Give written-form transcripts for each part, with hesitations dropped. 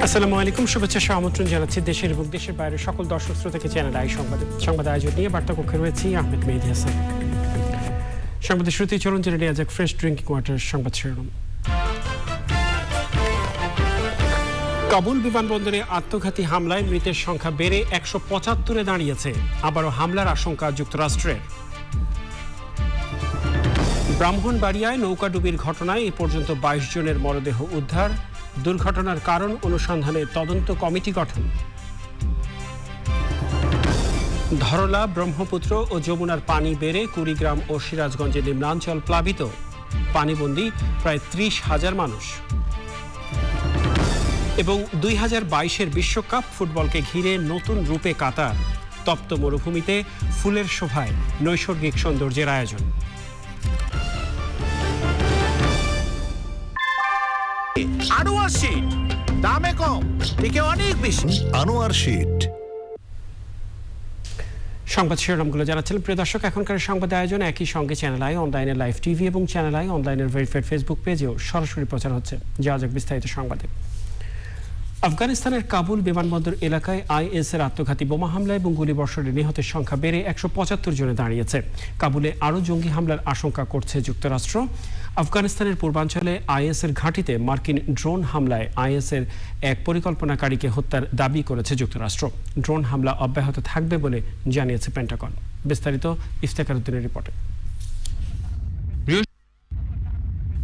আসসালামু আলাইকুম, শুভেচ্ছা সহ আমন্ত্রণ জানাচ্ছি দেশের এবং দেশের বাইরের সকল দর্শক শ্রোতাকে চ্যানেল আই সংবাদ আয়োজন নিয়ে বার্তা কক্ষে রয়েছি আহমেদ মেহেদী হাসান। সংবাদের শুরুতেই চলুন জেনে নেওয়া যাক ফ্রেশ ড্রিঙ্কিং ওয়াটার সংবাদ শিরোনাম। কাবুল বিমানবন্দরে আত্মঘাতী হামলায় মৃতের সংখ্যা বেড়ে 175-এ দাঁড়িয়েছে। আবারও হামলার আশঙ্কা যুক্তরাষ্ট্রের। ব্রাহ্মণবাড়িয়ায় নৌকাডুবির ঘটনায় এ পর্যন্ত 22 জনের মরদেহ উদ্ধার। দুর্ঘটনার কারণ অনুসন্ধানে তদন্ত কমিটি গঠন। ধরলা, ব্রহ্মপুত্র ও যমুনার পানি বেড়ে কুড়িগ্রাম ও সিরাজগঞ্জের নিম্নাঞ্চল প্লাবিত। পানিবন্দী প্রায় 30,000 মানুষ। এবং 2022-এর বিশ্বকাপ ফুটবলকে ঘিরে নতুন রূপে কাতার। তপ্ত মরুভূমিতে ফুলের শোভায় নৈসর্গিক সৌন্দর্যের আয়োজন। আনোয়ার শীট, দামে কম, থেকে অনেক বেশি। আনোয়ার শীট। সংবাদ শিরোনামগুলো জানাচ্ছিলেন প্রিয় দর্শক। এখনকার সংবাদ আয়োজন একই সঙ্গে চ্যানেল আই অনলাইনের লাইভ টিভি এবং চ্যানেল আই অনলাইনের ভেরিফাইড ফেসবুক পেজেও সরাসরি প্রচার হচ্ছে। যাওয়া যাক বিস্তারিত সংবাদে। আফগানিস্তানের কাবুল বিমানবন্দর এলাকায় আইএসের আত্মঘাতী বোমা হামলা এবং গুলিবর্ষণে নিহতের সংখ্যা বেড়ে 175 জনে দাঁড়িয়েছে। কাবুলে আরও জঙ্গি হামলার আশঙ্কা করছে যুক্তরাষ্ট্র। আফগানিস্তানের পূর্বাঞ্চলে আইএসের ঘাঁটিতে মার্কিন ড্রোন হামলায় আইএসের এক পরিকল্পনাকারীকে হত্যার দাবি করেছে যুক্তরাষ্ট্র। ড্রোন হামলা অব্যাহত থাকবে বলে জানিয়েছে পেন্টাগন। বিস্তারিত ইফতেখার উদ্দিনের রিপোর্টে।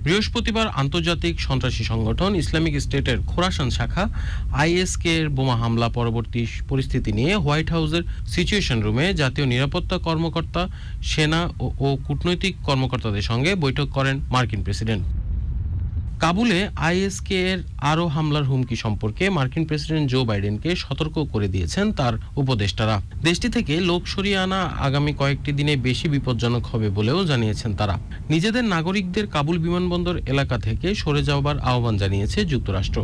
বৃহস্পতিবার আন্তর্জাতিক সন্ত্রাসী সংগঠন ইসলামিক স্টেটের খোরাসান শাখা আইএসকে এর বোমা হামলা পরবর্তী পরিস্থিতি নিয়ে হোয়াইট হাউসের সিচুয়েশন রুমে জাতীয় নিরাপত্তা কর্মকর্তা, সেনা ও কূটনৈতিক কর্মকর্তাদের সঙ্গে বৈঠক করেন মার্কিন প্রেসিডেন্ট। কাবুলে আইএসকে এর আরও হামলার হুমকি সম্পর্কে মার্কিন প্রেসিডেন্ট জো বাইডেনকে সতর্ক করে দিয়েছেন তার উপদেষ্টারা। দেশটি থেকে লোক সরিয়ে আনা আগামী কয়েকটি দিনে বেশি বিপজ্জনক হবে বলেও জানিয়েছেন তারা। নিজেদের নাগরিকদের কাবুল বিমানবন্দর এলাকা থেকে সরে যাওয়ার আহ্বান জানিয়েছে যুক্তরাষ্ট্র।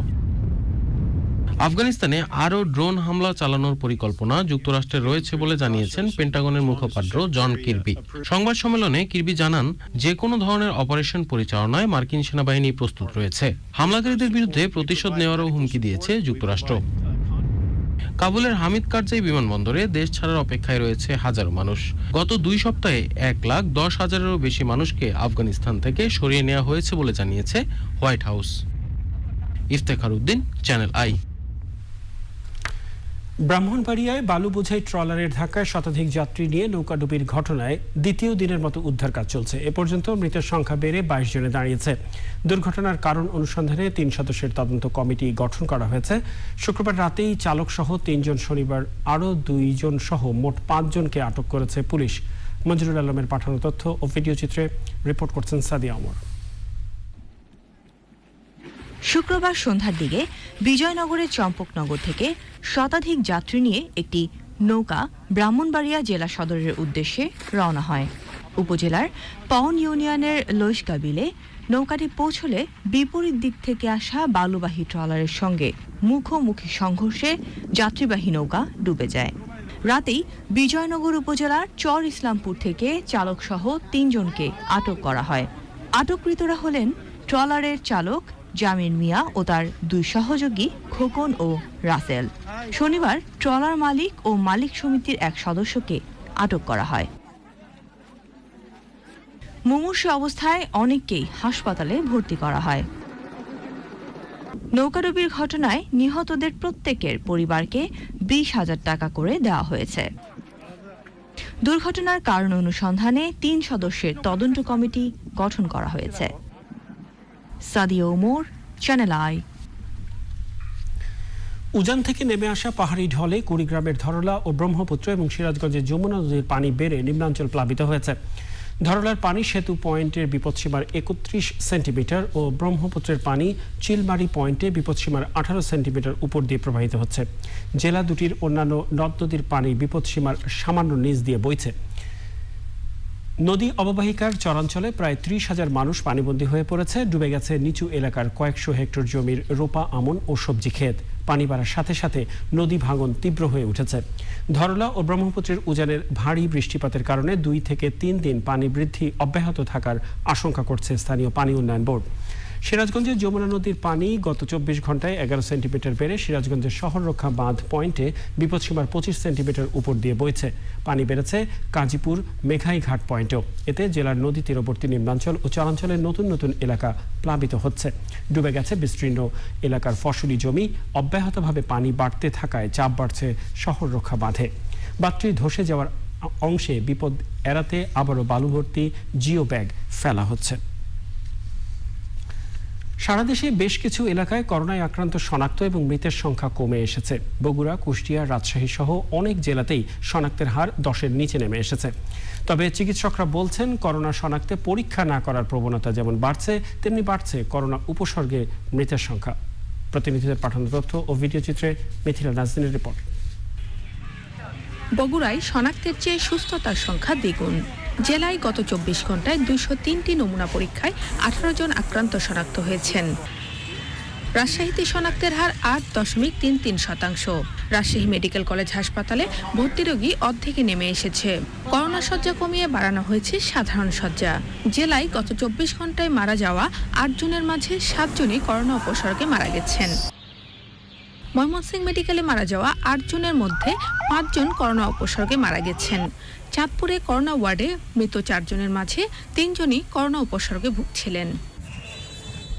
আফগানিস্তানে আরও ড্রোন হামলা চালানোর পরিকল্পনা যুক্তরাষ্ট্রের রয়েছে বলে জানিয়েছেন পেন্টাগনের মুখপাত্র জন কির্বি। সংবাদ সম্মেলনে কির্বি জানান, যে কোনো ধরনের অপারেশন পরিচালনায় মার্কিন সেনাবাহিনী প্রস্তুত রয়েছে। হামলাকারীদের বিরুদ্ধে প্রতিশোধ নেওয়ারও হুমকি দিয়েছে যুক্তরাষ্ট্র। কাবুলের হামিদ কারজাই বিমানবন্দরে দেশ ছাড়ার অপেক্ষায় রয়েছে হাজারো মানুষ। গত 2 সপ্তাহে 1,10,000-এরও বেশি মানুষকে আফগানিস্তান থেকে সরিয়ে নেওয়া হয়েছে বলে জানিয়েছে White House. Iftekhar Uddin, channel I. ব্রাহ্মণবাড়িয়ায় বালু বোঝাই ট্রলারের ধাক্কায় শতাধিক যাত্রী নিয়ে নৌকাডুবির ঘটনায় দ্বিতীয় দিনের মতো উদ্ধার কাজ চলছে। এ পর্যন্ত মৃতের সংখ্যা বেড়ে 22 জনে দাঁড়িয়েছে। দুর্ঘটনার কারণ অনুসন্ধানে 3 সদস্যের তদন্ত কমিটি গঠন করা হয়েছে। শুক্রবার রাতেই চালক সহ 3 জন, শনিবার আরও 2 জন সহ মোট 5 জনকে আটক করেছে পুলিশ। মঞ্জুরুল আলমের পাঠানো তথ্য ও ভিডিও চিত্রে রিপোর্ট করছেন সাদিয়া ওমর। শুক্রবার সন্ধ্যার দিকে বিজয়নগরের চম্পকনগর থেকে শতাধিক যাত্রী নিয়ে একটি নৌকা ব্রাহ্মণবাড়িয়া জেলা সদরের উদ্দেশ্যে রওনা হয়। উপজেলার পাউন ইউনিয়নের লইশকা বিলে নৌকাটি পৌঁছলে বিপরীত দিক থেকে আসা বালুবাহী ট্রলারের সঙ্গে মুখোমুখি সংঘর্ষে যাত্রীবাহী নৌকা ডুবে যায়। রাতেই বিজয়নগর উপজেলার চর ইসলামপুর থেকে চালকসহ 3 জনকে আটক করা হয়। আটককৃতরা হলেন ট্রলারের চালক জামির মিয়া ও তার 2 সহযোগী খোকন ও রাসেল। শনিবার ট্রলার মালিক ও মালিক সমিতির এক সদস্যকে আটক করা হয়। মুমূর্ষু অবস্থায় অনেককেই হাসপাতালে ভর্তি করা হয়। নৌকাডুবির ঘটনায় নিহতদের প্রত্যেকের পরিবারকে 20,000 টাকা করে দেওয়া হয়েছে। দুর্ঘটনার কারণ অনুসন্ধানে 3 সদস্যের তদন্ত কমিটি গঠন করা হয়েছে। Sadia Omar, channel I. উজান থেকে নেমে আসা পাহাড়ি ঢলে কুড়িগ্রামের ধরলা ও ব্রহ্মপুত্র এবং সিরাজগঞ্জের যমুনা নদীর পানি বেড়ে নিম্নাঞ্চল প্লাবিত হয়েছে। ধরলার পানি সেতু পয়েন্টের বিপদসীমার 31 সেন্টিমিটার ও ব্রহ্মপুত্রের পানি চিলমারি পয়েন্টে বিপদসীমার 18 সেন্টিমিটার উপর দিয়ে প্রবাহিত হচ্ছে। জেলা দুটির অন্যান্য নদ নদীর পানি বিপদসীমার সামান্য নিচ দিয়ে বইছে। নদী অববাহিকার চরাঞ্চলে প্রায় 30,000 মানুষ পানিবন্দী হয়ে পড়েছে। ডুবে গেছে নিচু এলাকার কয়েকশো হেক্টর জমির রোপা, আমন ও সবজি ক্ষেত। পানি বাড়ার সাথে সাথে নদী ভাঙন তীব্র হয়ে উঠেছে। ধরলা ও ব্রহ্মপুত্রের উজানের ভারী বৃষ্টিপাতের কারণে 2 থেকে 3 দিন পানি বৃদ্ধি অব্যাহত থাকার আশঙ্কা করছে স্থানীয় পানি উন্নয়ন বোর্ড। সিরাজগঞ্জের যমুনা নদীর পানি গত 24 ঘন্টায় 11 সেন্টিমিটার বেড়ে সিরাজগঞ্জের শহর রক্ষা বাঁধ পয়েন্টে বিপদসীমার 25 সেন্টিমিটার উপর দিয়ে বইছে। পানি বেড়েছে কাজীপুর মেঘাইঘাট পয়েন্টেও। এতে জেলার নদী তীরবর্তী নিম্নাঞ্চল ও চরাঞ্চলের নতুন নতুন এলাকা প্লাবিত হচ্ছে। ডুবে গেছে বিস্তীর্ণ এলাকার ফসলি জমি। অব্যাহতভাবে পানি বাড়তে থাকায় চাপ বাড়ছে শহর রক্ষা বাঁধে। বাঁধটি ধসে যাওয়ার অংশে বিপদ এড়াতে আবারও বালুভর্তি জিও ব্যাগ ফেলা হচ্ছে। সারা দেশে বেশ কিছু এলাকায় করোনায় আক্রান্ত শনাক্ত এবং মৃতের সংখ্যা কমে এসেছে। বগুড়া, কুষ্টিয়া, রাজশাহী সহ অনেক জেলাতেই শনাক্তের হার 10-এর নিচে নেমে এসেছে। তবে চিকিৎসকরা বলছেন, করোনা শনাক্তে পরীক্ষা না করার প্রবণতা যেমন বাড়ছে, তেমনি বাড়ছে করোনা উপসর্গে মৃতের সংখ্যা। প্রতিনিধিদের পাঠানো তথ্য ও ভিডিও চিত্রে মিথিলা নাজরিনের রিপোর্ট। বগুড়ায় শনাক্তের চেয়ে সুস্থতার সংখ্যা দ্বিগুণ। জেলায় গত 24 ঘন্টায় 203টি নমুনা পরীক্ষায় 18 জন আক্রান্ত শনাক্ত হয়েছেন। রাজশাহীতে শনাক্তের হার 8.33%। রাজশাহী মেডিকেল কলেজ হাসপাতালে ভর্তি রোগী অর্ধেকে নেমে এসেছে। করোনা শয্যা কমিয়ে বাড়ানো হয়েছে সাধারণ শয্যা। জেলায় গত 24 ঘন্টায় মারা যাওয়া 8 জনের মাঝে 7 জনই করোনা উপসর্গে মারা গেছেন। ময়মনসিংহ মেডিকেলে মারা যাওয়া 8 জনের মধ্যে 5 জন করোনা উপসর্গে মারা গেছেন। চাঁদপুরে করোনা ওয়ার্ডে মৃত 4 জনের মাঝে 3 জনই করোনা উপসর্গে ভুগছিলেন।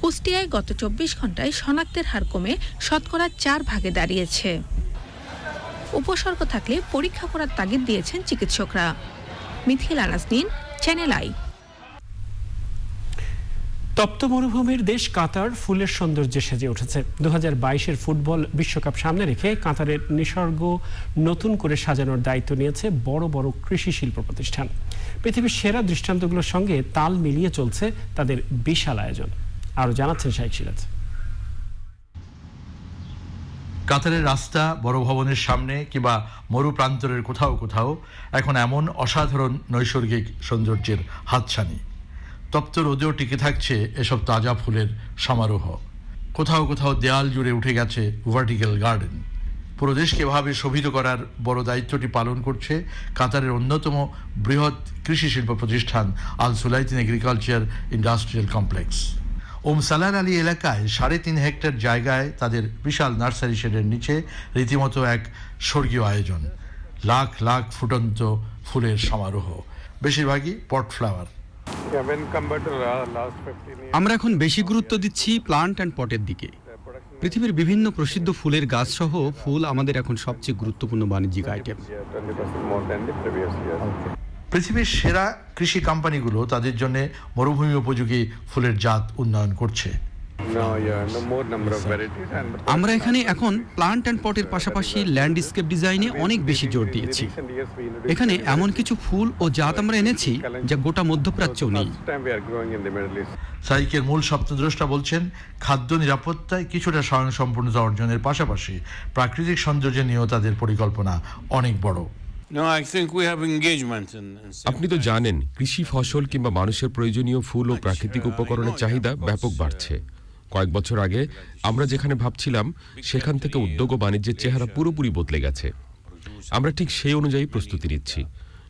কুষ্টিয়ায় গত 24 ঘন্টায় শনাক্তের হার কমে শতকরা 4 ভাগে দাঁড়িয়েছে। উপসর্গ থাকলে পরীক্ষা করার তাগিদ দিয়েছেন চিকিৎসকরা। Mithila Naznin, Channel i. তপ্ত মরুভূমির দেশ কাতার ফুলের সৌন্দর্যে সেজে উঠেছে। 2022-এর ফুটবল বিশ্বকাপ সামনে রেখে কাতারের নিসর্গ নতুন করে সাজানোর দায়িত্ব নিয়েছে বড় বড় কৃষি শিল্প প্রতিষ্ঠান। পৃথিবীর সেরা দৃষ্টান্তগুলোর সঙ্গে তাল মিলিয়ে চলছে তাদের বিশাল আয়োজন। আরও জানাচ্ছেন শাইখ সিরাজ। কাতারের রাস্তা, বড় ভবনের সামনে কিংবা মরু প্রান্তরের কোথাও কোথাও এখন এমন অসাধারণ নৈসর্গিক সৌন্দর্যের হাতছানি। তপ্ত রোদেও টিকে থাকছে এসব তাজা ফুলের সমারোহ। কোথাও কোথাও দেয়াল জুড়ে উঠে গেছে ভার্টিক্যাল গার্ডেন। পুরো দেশকে এভাবে শোভিত করার বড় দায়িত্বটি পালন করছে কাতারের অন্যতম বৃহৎ কৃষি শিল্প প্রতিষ্ঠান আল সুলাইতিন এগ্রিকালচার ইন্ডাস্ট্রিয়াল কমপ্লেক্স। সালার আলী এলাকায় 3.5 হেক্টর জায়গায় তাদের বিশাল নার্সারি শেডের নিচে রীতিমতো এক স্বর্গীয় আয়োজন। লাখ লাখ ফুটন্ত ফুলের সমারোহ, বেশিরভাগই পট ফ্লাওয়ার। আমরা এখন বেশি গুরুত্ব দিচ্ছি প্লান্ট অ্যান্ড পটের দিকে। পৃথিবীর বিভিন্ন প্রসিদ্ধ ফুলের গাছ সহ ফুল আমাদের এখন সবচেয়ে গুরুত্বপূর্ণ বাণিজ্যিক আইটেম। পৃথিবীর সেরা কৃষি কোম্পানিগুলো তাদের জন্য মরুভূমি উপযোগী ফুলের জাত উন্নয়ন করছে। আমরা এখানে এখন প্লান্ট অ্যান্ড পটের পাশাপাশি ল্যান্ডস্কেপ ডিজাইনে অনেক বেশি জোর দিয়েছি। এখানে এমন কিছু ফুল ও জাত আমরা এনেছি যা গোটা মধ্যপ্রাচ্যেও নেই। সাইকের মূল স্বপ্নদ্রষ্টা বলছেন, খাদ্য নিরাপত্তায় কিছুটা স্বয়ংসম্পূর্ণতা অর্জনের পাশাপাশি প্রাকৃতিক সৌন্দর্য নিয়েও তাদের পরিকল্পনা অনেক বড়। আপনি তো জানেন, কৃষি ফসল কিংবা মানুষের প্রয়োজনীয় ফুল ও প্রাকৃতিক উপকরণের চাহিদা ব্যাপক বাড়ছে। কয়েক বছর আগে আমরা যেখানে ভাবছিলাম, সেখান থেকে উদ্যোগ ও বাণিজ্যের চেহারা পুরোপুরি বদলে গেছে। আমরা ঠিক সেই অনুযায়ী প্রস্তুতি নিচ্ছি।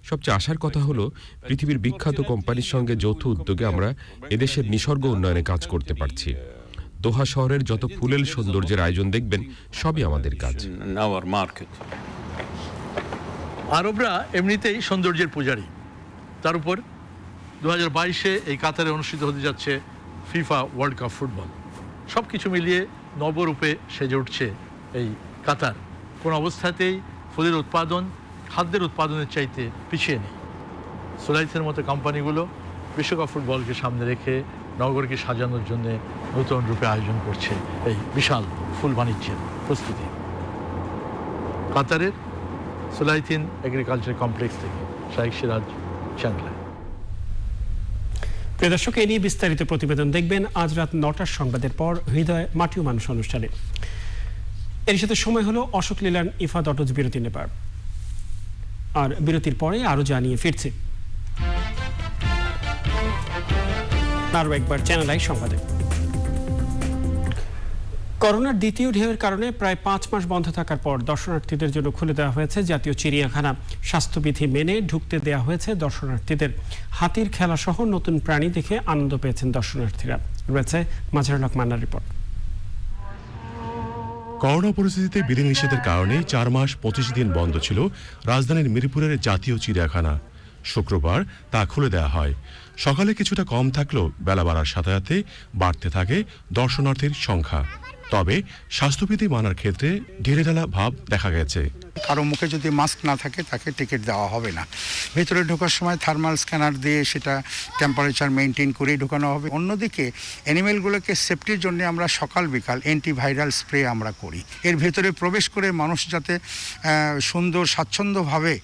সবচেয়ে আশার কথা হলো, পৃথিবীর বিখ্যাত কোম্পানির সঙ্গে যৌথ উদ্যোগে আমরা এদেশের নিসর্গ উন্নয়নে কাজ করতে পারছি। দোহা শহরের যত ফুলের সৌন্দর্যের আয়োজন দেখবেন, সবই আমাদের কাজ। আরবরা এমনিতেই সৌন্দর্যের পূজারী। তার উপর 2022-এ এই কাতারে অনুষ্ঠিত হতে যাচ্ছে ফিফা ওয়ার্ল্ড কাপ ফুটবল। সব কিছু মিলিয়ে নবরূপে সেজে উঠছে এই কাতার। কোন অবস্থাতেই ফুলের উৎপাদন খাদ্যের উৎপাদনের চাইতে পিছিয়ে নেই। সুলাইসের মতো কোম্পানিগুলো বিশ্বকাপ ফুটবলকে সামনে রেখে নগরকে সাজানোর জন্য নতুন রূপে আয়োজন করছে এই বিশাল ফুল বাণিজ্যের প্রস্তুতি। কাতারের সুলাইতিন এগ্রিকালচার কমপ্লেক্স থেকে শাইখ সিরাজ, চ্যানেল আই। প্রিয় দর্শক, এই নিয়ে বিস্তারিত প্রতিবেদন দেখবেন আজ রাত 9টার সংবাদের পর হৃদয় মাটি ও মানুষ অনুষ্ঠানে। এর সাথে সময় হলো অশোক লীলান ইফাত অটোজ বিরতি নেবার। আর বিরতির পরে আরো জানিয়ে ফিরছে আরো একবার চ্যানেল আই সংবাদে। করোনার দ্বিতীয় ঢেউয়ের কারণে প্রায় 5 মাস বন্ধ থাকার পর দর্শনার্থীদের জন্য খুলে দেওয়া হয়েছে জাতীয় চিড়িয়াখানা। স্বাস্থ্যবিধি মেনে ঢুকতে দেওয়া হয়েছে দর্শনার্থীদের। হাতির খেলা সহ নতুন প্রাণী দেখে আনন্দ পেয়েছেন দর্শনার্থীরা। রয়েছে মাজহারুল হক মান্নার রিপোর্ট। করোনা পরিস্থিতিতে বিধিনিষেধের কারণে 4 মাস 25 দিন বন্ধ ছিল রাজধানীর মিরপুরের জাতীয় চিড়িয়াখানা। শুক্রবার তা খুলে দেওয়া হয়। সকালে কিছুটা কম থাকলেও বেলা বাড়ার সাথে সাথে বাড়তে থাকে দর্শনার্থীর সংখ্যা। তবে স্বাস্থ্যবিধি মানার ক্ষেত্রে ঢিলেঢালা ভাব দেখা গেছে। কারো মুখে যদি মাস্ক না থাকে তাকে টিকিট দেওয়া হবে না। ভেতরে ঢোকার সময় থার্মাল স্ক্যানার দিয়ে সেটা টেম্পারেচার মেনটেন করেই ঢোকানো হবে। অন্যদিকে অ্যানিমেলগুলোকে সেফটির জন্য আমরা সকাল বিকাল অ্যান্টিভাইরাল স্প্রে আমরা করি। এর ভেতরে প্রবেশ করে মানুষ যাতে সুন্দর স্বাচ্ছন্দ্যভাবে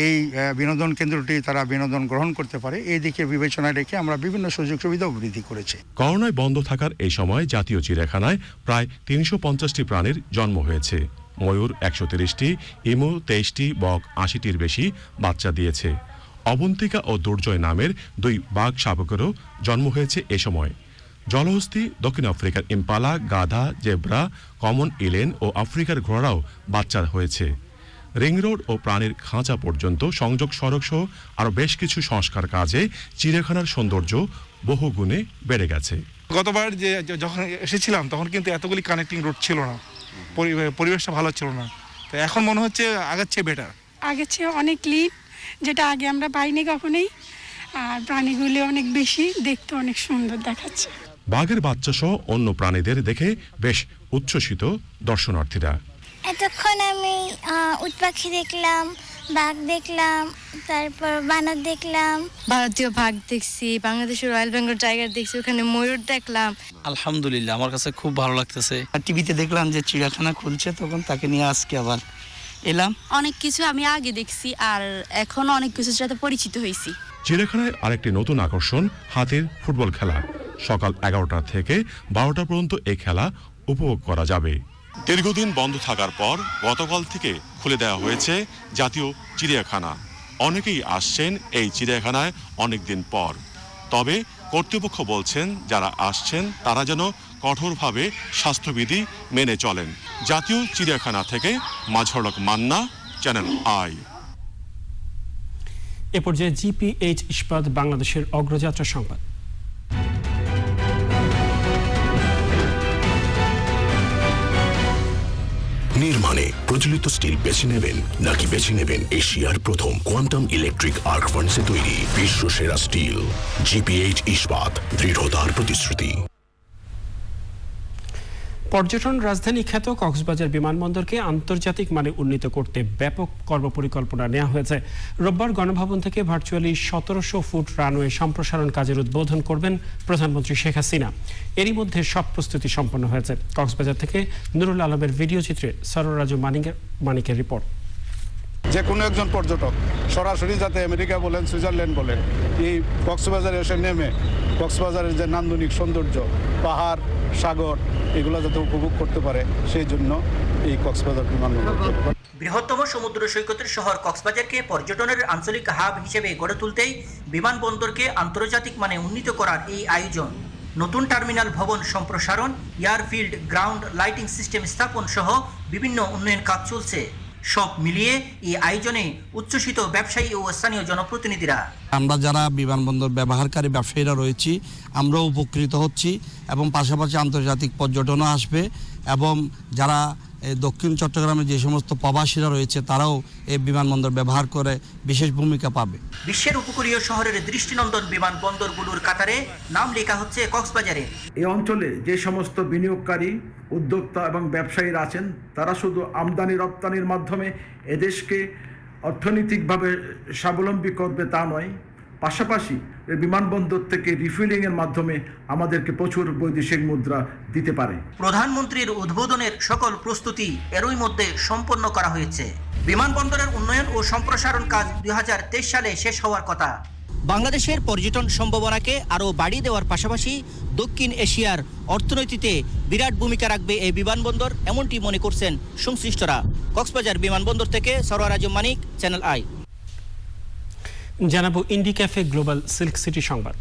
এই বিনোদন কেন্দ্রটি তারা বিনোদন গ্রহণ করতে পারে এই দিকে বিবেচনায় রেখে আমরা বিভিন্ন সুযোগ সুবিধা বৃদ্ধি করেছি। করোনায় বন্ধ থাকার এই সময় জাতীয় চিড়িয়াখানায় প্রায় 350টি প্রাণীর জন্ম হয়েছে। ময়ূর 130টি, ইমু 23টি, বক 80টির বেশি বাচ্চা দিয়েছে। অবন্তিকা ও দুর্জয় নামের 2 বাঘ শাবকেরও জন্ম হয়েছে এ সময়। জলহস্তী, দক্ষিণ আফ্রিকার ইম্পালা, গাধা, জেব্রা, কমন ইলেন ও আফ্রিকার ঘোড়াও বাচ্চা হয়েছে। রিং রোড ও প্রাণীর খাঁচা পর্যন্ত সংযোগ সড়ক সহ আরও বেশ কিছু সংস্কার কাজে চিড়িয়াখানার সৌন্দর্য বহুগুণে বেড়ে গেছে। গতবার যখন এসেছিলাম তখন কিন্তু এতগুলি কানেক্টিং রোড ছিল না, পরিবেশটা ভালো ছিল না। তো এখন মনে হচ্ছে আগের চেয়ে বেটার, আগের চেয়ে অনেক ক্লিন, যেটা আগে আমরা পাইনি কখনোই। আর প্রাণীগুলি অনেক বেশি, দেখতে অনেক সুন্দর দেখাচ্ছে। বাঘের বাচ্চা সহ অন্য প্রাণীদের দেখে বেশ উচ্ছ্বসিত দর্শনার্থীরা। এতক্ষণ আমি উট পাখি দেখলাম, বাঘ দেখলাম, তারপর বানর দেখলাম, ভারতীয় বাঘ দেখছি, বাংলাদেশের রয়্যাল বেঙ্গল টাইগার দেখছি, ওখানে ময়ূর দেখলাম। আলহামদুলিল্লাহ, আমার কাছে খুব ভালো লাগতেছে। টিভিতে দেখলাম যে চিড়িয়াখানা খুলছে, তখন তাকে নিয়ে আজকে আবার এলাম। অনেক কিছু আমি আগে দেখছি আর এখন অনেক কিছুর সাথে পরিচিত হয়েছি। চিড়িয়াখানায় আরেকটি নতুন আকর্ষণ হাতির ফুটবল খেলা। সকাল 11টা থেকে 12টা পর্যন্ত এই খেলা উপভোগ করা যাবে। দীর্ঘদিন বন্ধ থাকার পর গতকাল থেকে খুলে দেওয়া হয়েছে জাতীয় চিড়িয়াখানা। অনেকেই আসছেন এই চিড়িয়াখানায় অনেকদিন পর। তবে কর্তৃপক্ষ বলছেন যারা আসছেন তারা যেন কঠোরভাবে স্বাস্থ্যবিধি মেনে চলেন। জাতীয় চিড়িয়াখানা থেকে মাজহারুল হক মান্না, চ্যানেল আই। এ পর্যায়ে জিপিএইচ ইস্পাত বাংলাদেশের অগ্রযাত্রা সংবাদ। নির্মাণে প্রচলিত স্টিল বেছে নেবেন নাকি বেছে নেবেন এশিয়ার প্রথম কোয়ান্টাম ইলেকট্রিক আর্ক ফার্নেসে তৈরি বিশ্ব সেরা স্টিল? জিপিএইচ ইস্পাত, দৃঢ়তার প্রতিশ্রুতি। পর্যটন রাজধানী খ্যাত কক্সবাজার বিমানবন্দরকে আন্তর্জাতিক মানে উন্নীত করতে ব্যাপক কর্মপরিকল্পনা নেওয়া হয়েছে। রোববার গণভবন থেকে ভার্চুয়ালি 1700 ফুট রানওয়ে সম্প্রসারণ কাজের উদ্বোধন করবেন প্রধানমন্ত্রী শেখ হাসিনা। এরই মধ্যে সব প্রস্তুতি সম্পন্ন হয়েছে। কক্সবাজার থেকে নুরুল আলমের ভিডিও চিত্রে সররাজু মানিকের রিপোর্ট। যে কোনো একজন পর্যটক সরাসরি যাতে আমেরিকা বলেন, সুইজারল্যান্ড বলেন, এই কক্সবাজারে এসে নেমে কক্সবাজারের যে নান্দনিক সৌন্দর্য, পাহাড়, সাগর, এগুলো যাতে উপভোগ করতে পারে, সেই জন্য এই কক্সবাজার বিমানবন্দর। বৃহত্তম সমুদ্র সৈকতের শহর কক্সবাজারকে পর্যটনের আঞ্চলিক হাব হিসেবে গড়ে তুলতেই বিমানবন্দরকে আন্তর্জাতিক মানে উন্নীত করার এই আয়োজন। নতুন টার্মিনাল ভবন সম্প্রসারণ, এয়ারফিল্ড, গ্রাউন্ড লাইটিং সিস্টেম স্থাপন সহ বিভিন্ন উন্নয়ন কাজ চলছে। সব মিলিয়ে এই আয়োজনে উচ্ছ্বসিত ব্যবসায়ী ও স্থানীয় জনপ্রতিনিধিরা। আমরা যারা বিমানবন্দর ব্যবহারকারী ব্যবসায়ীরা রয়েছি, আমরাও উপকৃত হচ্ছি এবং পাশাপাশি আন্তর্জাতিক পর্যটনও আসবে এবং যারা দক্ষিণ চট্টগ্রামে যে সমস্ত প্রবাসীরা রয়েছে তারাও এই বিমানবন্দর ব্যবহার করে বিশেষ ভূমিকা পাবে। বিশ্বের উপকূলীয় শহরের দৃষ্টিনন্দন বিমানবন্দরগুলোর কাতারে নাম লেখা হচ্ছে কক্সবাজারে। এই অঞ্চলে যে সমস্ত বিনিয়োগকারী, উদ্যোক্তা এবং ব্যবসায়ীরা আছেন তারা শুধু আমদানি রপ্তানির মাধ্যমে এদেশকে অর্থনৈতিকভাবে স্বাবলম্বী করবে তা নয়, পাশাপাশি বিমানবন্দর থেকে রিফিলিংয়ের মাধ্যমে আমাদেরকে প্রচুর বৈদেশিক মুদ্রা দিতে পারে। প্রধানমন্ত্রীর উদ্বোধনের সকল প্রস্তুতি এরই মধ্যে সম্পন্ন করা হয়েছে। বিমানবন্দরের উন্নয়ন ও সম্প্রসারণ কাজ 2023 সালে শেষ হওয়ার কথা। বাংলাদেশের পর্যটন সম্ভাবনাকে আরও বাড়িয়ে দেওয়ার পাশাপাশি দক্ষিণ এশিয়ার অর্থনীতিতে বিরাট ভূমিকা রাখবে এই বিমানবন্দর, এমনটি মনে করছেন সংশ্লিষ্টরা। কক্সবাজার বিমানবন্দর থেকে সরওয়ারাজু মানিক, চ্যানেল আই। জানাবো ইন্ডি ক্যাফে গ্লোবাল সিল্ক সিটি সংবাদ।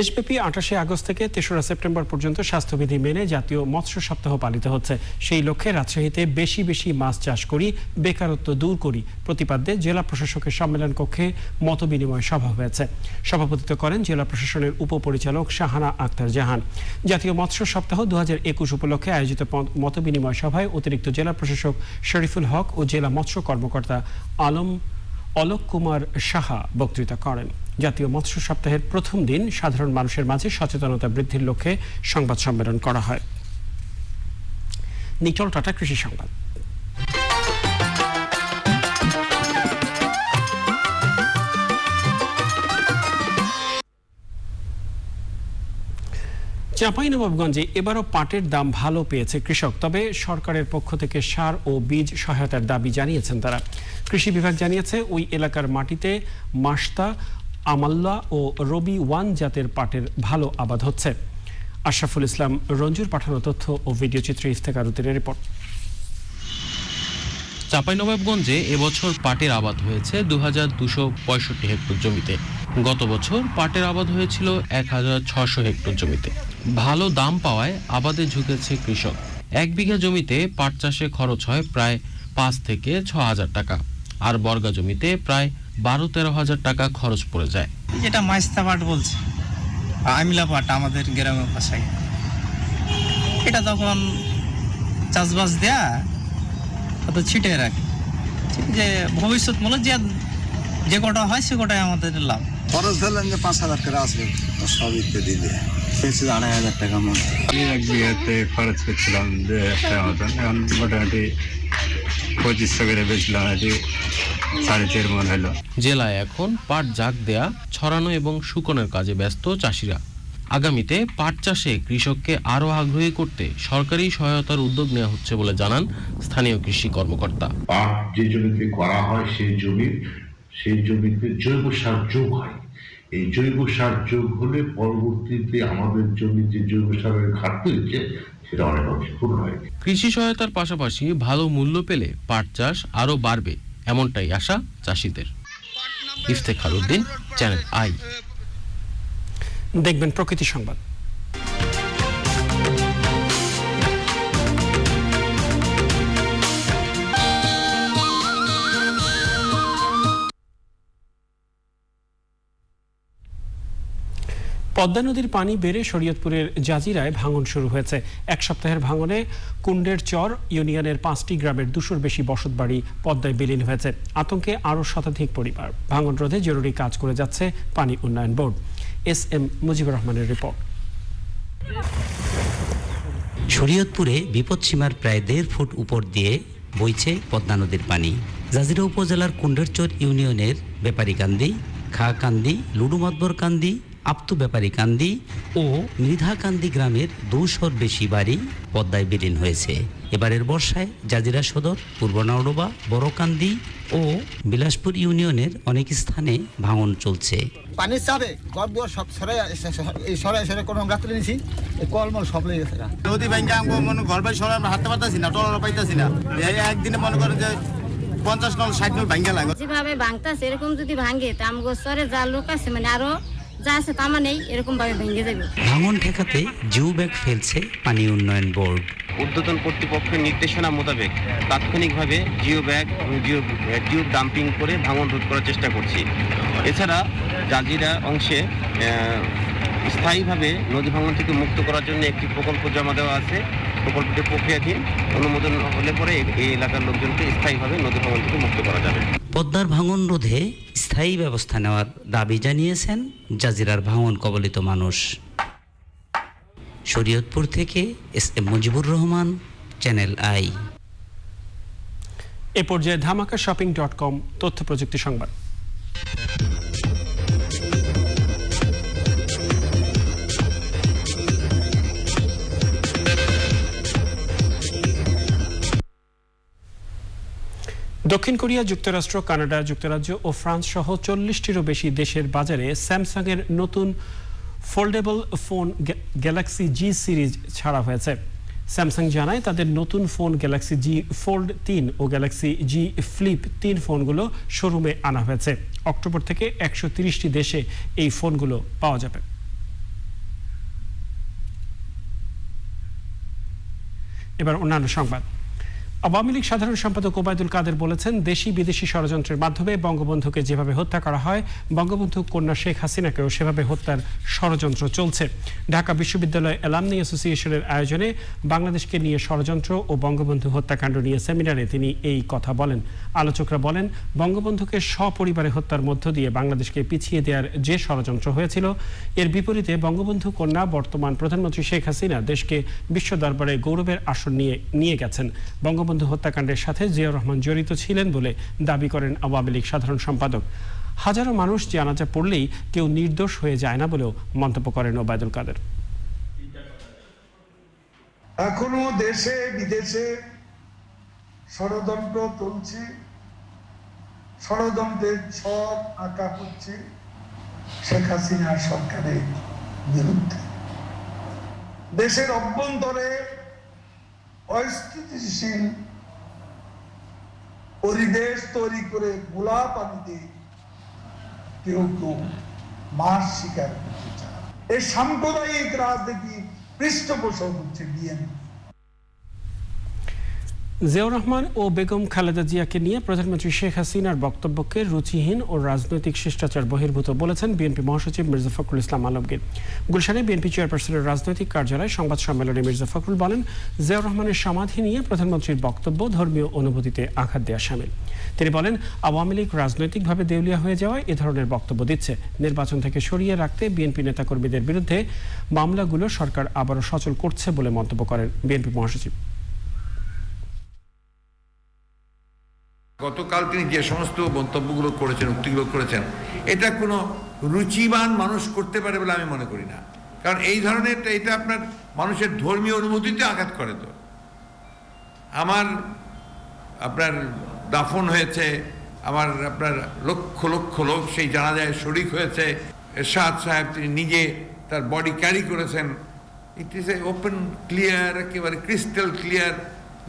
দেশব্যাপী 28 আগস্ট থেকে 3রা সেপ্টেম্বর পর্যন্ত স্বাস্থ্যবিধি মেনে জাতীয় মৎস্য সপ্তাহ পালিত হচ্ছে। সেই লক্ষ্যে রাজশাহীতে বেশি বেশি মাছ চাষ করি, বেকারত্ব দূর করি প্রতিপাদ্যে জেলা প্রশাসকের সম্মেলন কক্ষে মতবিনিময় সভা হয়েছে। সভাপতিত্ব করেন জেলা প্রশাসনের উপপরিচালক শাহানা আক্তার জাহান। জাতীয় মৎস্য সপ্তাহ 2021 উপলক্ষে আয়োজিত মতবিনিময় সভায় অতিরিক্ত জেলা প্রশাসক শরীফুল হক ও জেলা মৎস্য কর্মকর্তা অলোক কুমার সাহা বক্তৃতা করেন। জাতীয় মৎস্য সপ্তাহের প্রথম দিন সাধারণ মানুষের মাঝে সচেতনতা বৃদ্ধির লক্ষ্যে সংবাদ সম্মেলন করা হয়। নিটল টাটা কৃষি সংবাদ। চাঁপাইনবাবগঞ্জে এবারও পাটের দাম ভালো পেয়েছে কৃষক, তবে সরকারের পক্ষ থেকে সার ও বীজ সহায়তার দাবি জানিয়েছেন তারা। কৃষি বিভাগ জানিয়েছে ওই এলাকার মাটিতে মাস্তা, আমাল্লা ও রবি 1 জাতের পাটের ভালো আবাদ হচ্ছে। আশরাফুল ইসলাম রঞ্জুর পাঠানো তথ্য ও ভিডিও চিত্রে ইফতেখার উদ্দিনের রিপোর্ট। চাঁপাইনবাবগঞ্জে এবছর পাটের আবাদ হয়েছে 2265 হেক্টর জমিতে। গত বছর পাটের আবাদ হয়েছিল 1600 হেক্টর জমিতে। ভালো দাম পাওয়ায় আবাদে ঝুঁকেছে কৃষক। 1 বিঘা জমিতে পাট চাষে খরচ হয় প্রায় 5 থেকে 6,000 টাকা, আর বর্গা জমিতে প্রায় 12-13 হাজার টাকা খরচ পড়ে যায়। যেটা মাইস্তা পাট বলছে, আমিলা পাট আমাদের গ্রামের ভাষায়, এটা তখন চাষবাস দেয়া অত ছিটে রাখে, যে ভবিষ্যৎমূলক যে কটা হয় সে কটাই আমাদের লাভ। খরচ ধরলেন যে 5,000 করে আসবে সব ইত্যাদি দিয়ে, 2,500 টাকা মতো। আমি 1 বিঘাতে খরচ করছিলাম 2,000 টাকা মতন, এখন মোটামুটি 2500 করে বেচলাম, 4.5 মন হলো। জেলায় এখন পাট জাগ দেয়া, ছড়ানো এবং শুকনোর কাজে ব্যস্ত চাষিরা। আগামীতে পাট চাষে কৃষককে আরো আগ্রহী করতে সরকারি সহায়তার উদ্যোগ নেওয়া হচ্ছে বলে জানান স্থানীয় কৃষি কর্মকর্তা। পাট যে জমিতে করা হয় সেই জমিতে জৈব সার যোগ হয়। এই জৈব সার যোগ হলে পরবর্তীতে আমাদের জমি যে জৈব সারের ঘাটতি হচ্ছে সেটা অনেক অংশে পূরণ হয়। কৃষি সহায়তার পাশাপাশি ভালো মূল্য পেলে পাট চাষ আরো বাড়বে, এমনটাই আশা চাষিদের। Iftekhar Uddin, channel I. দেখবেন প্রকৃতি সংবাদ। পদ্মা নদীর পানি বেড়ে শরীয়তপুরের জাজিরায় ভাঙন শুরু হয়েছে। 1 সপ্তাহের ভাঙনে কুন্ডের চর ইউনিয়নের 5টি গ্রামের 200-র বেশি বসতবাড়ি পদ্মায় বিলীন হয়েছে। আতঙ্কে আরও শতাধিক পরিবার। ভাঙন রোধে জরুরি কাজ করে যাচ্ছে পানি উন্নয়ন বোর্ড। SM মুজিবুর রহমানের রিপোর্ট। শরীয়তপুরে বিপদসীমার প্রায় 1.5 ফুট উপর দিয়ে বইছে পদ্মা নদীর পানি। জাজিরা উপজেলার কুন্ডেরচর ইউনিয়নের ব্যাপারীকান্দি, খাকান্দি, লুডুমাতবরকান্দি, আপতু ব্যাপারীকান্দি ও মৃধাকান্দি গ্রামের 200-র বেশি বাড়ি পদ্মায় বিলীন হয়েছে। এবারের বর্ষায় জাজিরা সদর, পূর্ব নাওডোবা, বড়কান্দি ও বিলাসপুর ইউনিয়নের অনেক স্থানে ভাঙন চলছে। পানির চাপে ঘর দুয়ার সব সরাই কোনো গাছলে নিছি, কলমল সব লেগে গেছে। নদী ব্যাংকে মনে ঘর বাড়ি সরাই আমরা হাঁটতে পারতেছি না, টলার পাইতেছি না। একদিনে মনে করেন যে 50 নল 60 নল ভাঙ্গে লাগে। যেভাবে ভাঙতেছে এরকম যদি ভাঙে তা আমগো সরে যা লোক আছে মানে আরো যা আছে তা মানে এরকম ভাবে ভেঙে যাবে। ভাঙন ঠেকাতে জিও ব্যাগ ফেলছে পানি উন্নয়ন বোর্ড। ঊর্ধ্বতন কর্তৃপক্ষের নির্দেশনা মোতাবেক তাৎক্ষণিকভাবে জিও ব্যাগ টিউব ডাম্পিং করে ভাঙন রোধ করার চেষ্টা করছি। এছাড়া জাজিরা অংশে স্থায়ীভাবে নদী ভাঙন থেকে মুক্ত করার জন্য একটি প্রকল্প জমা দেওয়া আছে। প্রকল্পটি প্রক্রিয়াধীন, অনুমোদন হলে পরে এই এলাকার লোকজনকে স্থায়ীভাবে নদী ভাঙন থেকে মুক্ত করা যাবে। পদ্মার ভাঙন রোধে স্থায়ী ব্যবস্থা নেওয়ার দাবি জানিয়েছেন জাজিরার ভাঙন কবলিত মানুষ। শরীয়তপুর থেকে SM Mujibur Rahman, channel I. এ পর্যায়ে ধামাকাশপিং.com তথ্য প্রযুক্তি সংবাদ। দক্ষিণ কোরিয়া, যুক্তরাষ্ট্র, কানাডা, যুক্তরাজ্য ও ফ্রান্স সহ 40টিরও বেশি দেশের বাজারে স্যামসাং এর নতুন foldable phone Galaxy G series ছাড়া হয়েছে। স্যামসাং জানায় তাদের নতুন ফোন গ্যালাক্সি G ফোল্ড 3 ও গ্যালাক্সি G ফ্লিপ 3 ফোনগুলো শোরুমে আনা হয়েছে। অক্টোবর থেকে 130টি দেশে এই ফোনগুলো পাওয়া যাবে। এবার অন্যান্য সংবাদ। আওয়ামী লীগ সাধারণ সম্পাদক ওবায়দুল কাদের বলেছেন, দেশি বিদেশি ষড়যন্ত্রের মাধ্যমে বঙ্গবন্ধুকে যেভাবে হত্যা করা হয়, বঙ্গবন্ধু কন্যা শেখ হাসিনাকেও সেভাবে হত্যার ষড়যন্ত্র চলছে। ঢাকা বিশ্ববিদ্যালয় অ্যালামনি অ্যাসোসিয়েশনের আয়োজনে বাংলাদেশকে নিয়ে ষড়যন্ত্র ও বঙ্গবন্ধু হত্যাকাণ্ড নিয়ে সেমিনারে তিনি এই কথা বলেন। আলোচকরা বলেন, বঙ্গবন্ধুকে সপরিবারে হত্যার মধ্য দিয়ে বাংলাদেশকে পিছিয়ে দেওয়ার যে ষড়যন্ত্র হয়েছিল, এর বিপরীতে বঙ্গবন্ধু কন্যা বর্তমান প্রধানমন্ত্রী শেখ হাসিনা দেশকে বিশ্ব দরবারে গৌরবের আসন নিয়ে গেছেন। বঙ্গবন্ধু হত্যাকাণ্ডের সাথে জিয়াউর রহমান জড়িত ছিলেন বলে দাবি করেন আওয়ামী লীগ সাধারণ সম্পাদক। হাজারো মানুষ জানাজা পড়লেই কেউ নির্দোষ হয়ে যায় না বলেও মন্তব্য করেন ওবায়দুল কাদের। এখনো দেশে বিদেশে ষড়যন্ত্র চলছে, ষড়যন্ত্রের ছক আঁকা হচ্ছে শেখ হাসিনা সরকারের বিরুদ্ধে। দেশের অভ্যন্তরে অস্থিতিশীল পরিবেশ তৈরি করে গোলা পানিতে কেউ কেউ মাস শিকার করতে চায়। এই সাম্প্রদায়িক রাজনীতি পৃষ্ঠপোষক হচ্ছে বিএনপি। জিয়াউর রহমান ও বেগম খালেদা জিয়াকে নিয়ে প্রধানমন্ত্রী শেখ হাসিনার বক্তব্যকে রুচিহীন ও রাজনৈতিক শিষ্টাচার বহির্ভূত বলেছেন বিএনপি মহাসচিব মির্জা ফখরুল ইসলাম আলমগীর। গুলশানে বিএনপি চেয়ারপারসনের রাজনৈতিক কার্যালয়ে সংবাদ সম্মেলনে মির্জা ফখরুল বলেন, জিয়াউর রহমানের সমাধি নিয়ে প্রধানমন্ত্রীর বক্তব্য ধর্মীয় অনুভূতিতে আঘাত দেওয়া শামিল। তিনি বলেন, আওয়ামী লীগ রাজনৈতিকভাবে দেউলিয়া হয়ে যাওয়ায় এ ধরনের বক্তব্য দিচ্ছে। নির্বাচন থেকে সরিয়ে রাখতে বিএনপি নেতাকর্মীদের বিরুদ্ধে মামলাগুলো সরকার আবারও সচল করছে বলে মন্তব্য করেন বিএনপি মহাসচিব। গতকাল তিনি যে সমস্ত মন্তব্যগুলো করেছেন, উক্তিগুলো করেছেন, এটা কোনো রুচিবান মানুষ করতে পারে বলে আমি মনে করি না। কারণ এই ধরনের এটা আপনার মানুষের ধর্মীয় অনুভূতিতে আঘাত করে। তো আপনার দাফন হয়েছে, আপনার লক্ষ লক্ষ লোক সেই জানাজায় শরিক হয়েছে। এরশাদ সাহেব তিনি নিজে তার বডি ক্যারি করেছেন। It is a open clear, একেবারে ক্রিস্টাল ক্লিয়ার,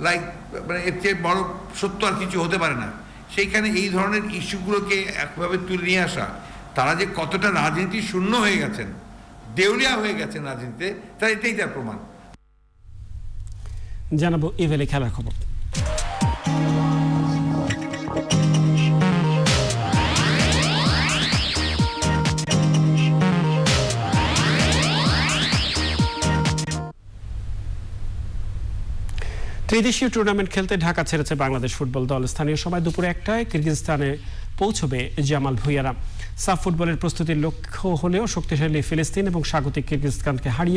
লাইক মানে এর চেয়ে বড় সত্য আর কিছু হতে পারে না। সেইখানে এই ধরনের ইস্যুগুলোকে একভাবে তুলে নিয়ে আসা, তারা যে কতটা রাজনীতি শূন্য হয়ে গেছেন, দেউলিয়া হয়ে গেছেন রাজনীতিতে, তার এটাই তার প্রমাণ। জানাবো ইভেলে খেলার খবর। ত্রিদেশীয় টুর্নামেন্ট খেলতে ঢাকা ছেড়েছে বাংলাদেশ ফুটবল দল। স্থানীয় সময় দুপুরে 1টায় কিরগিজস্তানে পৌঁছবে জামাল ভুইয়ারা। সাফ ফুটবলের প্রস্তুতির লক্ষ্য হলেও শক্তিশালী ফিলিস্তিন এবং স্বাগতিক কিরগিজস্তানকে হারিয়ে